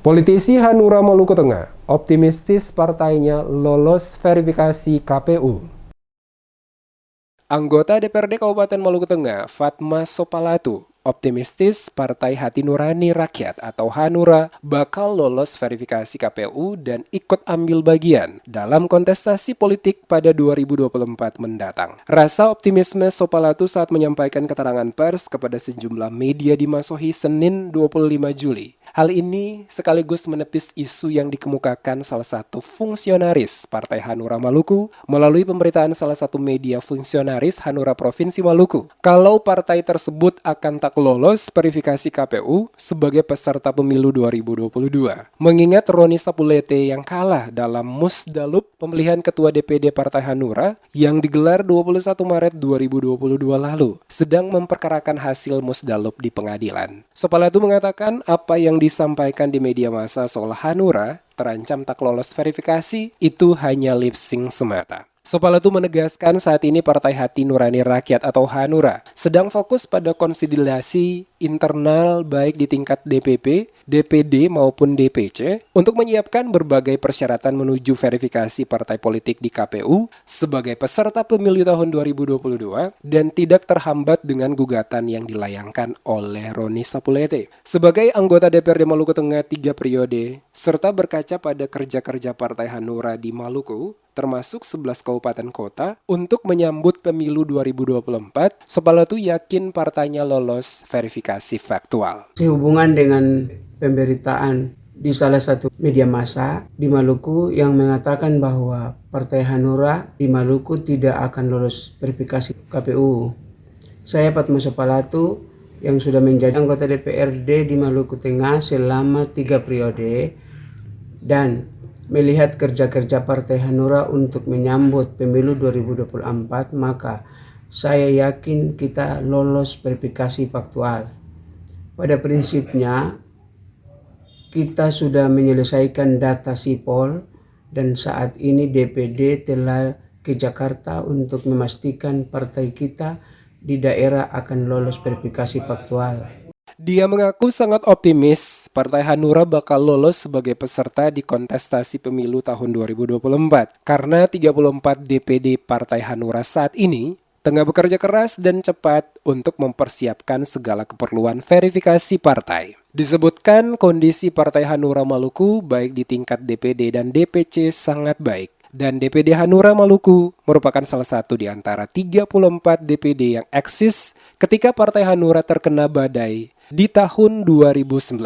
Politisi Hanura Maluku Tengah optimistis partainya lolos verifikasi KPU. Anggota DPRD Kabupaten Maluku Tengah, Fatma Sopalatu, optimistis Partai Hati Nurani Rakyat atau Hanura bakal lolos verifikasi KPU dan ikut ambil bagian dalam kontestasi politik pada 2024 mendatang. Rasa optimisme Sopalatu saat menyampaikan keterangan pers kepada sejumlah media di Masohi Senin 25 Juli. Hal ini sekaligus menepis isu yang dikemukakan salah satu fungsionaris Partai Hanura Maluku melalui pemberitaan salah satu media fungsionaris Hanura Provinsi Maluku. Kalau partai tersebut akan tak lolos verifikasi KPU sebagai peserta pemilu 2022. Mengingat Roni Sapulete yang kalah dalam Musdalup pemilihan Ketua DPD Partai Hanura yang digelar 21 Maret 2022 lalu, sedang memperkarakan hasil Musdalup di pengadilan. Sopalatu mengatakan apa yang disampaikan di media massa soal Hanura terancam tak lolos verifikasi itu hanya lip sync semata. Sopalatu menegaskan saat ini Partai Hati Nurani Rakyat atau Hanura sedang fokus pada konsolidasi internal baik di tingkat DPP, DPD maupun DPC untuk menyiapkan berbagai persyaratan menuju verifikasi partai politik di KPU sebagai peserta pemilu tahun 2022 dan tidak terhambat dengan gugatan yang dilayangkan oleh Roni Sapulete. Sebagai anggota DPRD Maluku Tengah 3 periode, serta berkaca pada kerja-kerja Partai Hanura di Maluku, termasuk 11 kabupaten kota, untuk menyambut pemilu 2024, Sopalatu yakin partainya lolos verifikasi faktual. Sehubungan dengan pemberitaan di salah satu media massa di Maluku yang mengatakan bahwa Partai Hanura di Maluku tidak akan lolos verifikasi KPU. Saya Fatma Sopalatu yang sudah menjadi anggota DPRD di Maluku Tengah selama 3 periode dan melihat kerja-kerja Partai Hanura untuk menyambut pemilu 2024, maka saya yakin kita lolos verifikasi faktual. Pada prinsipnya, kita sudah menyelesaikan data sipol dan saat ini DPD telah ke Jakarta untuk memastikan partai kita di daerah akan lolos verifikasi faktual. Dia mengaku sangat optimis Partai Hanura bakal lolos sebagai peserta di kontestasi pemilu tahun 2024 karena 34 DPD Partai Hanura saat ini tengah bekerja keras dan cepat untuk mempersiapkan segala keperluan verifikasi partai. Disebutkan kondisi Partai Hanura Maluku baik di tingkat DPD dan DPC sangat baik. Dan DPD Hanura Maluku merupakan salah satu di antara 34 DPD yang eksis ketika Partai Hanura terkena badai di tahun 2019.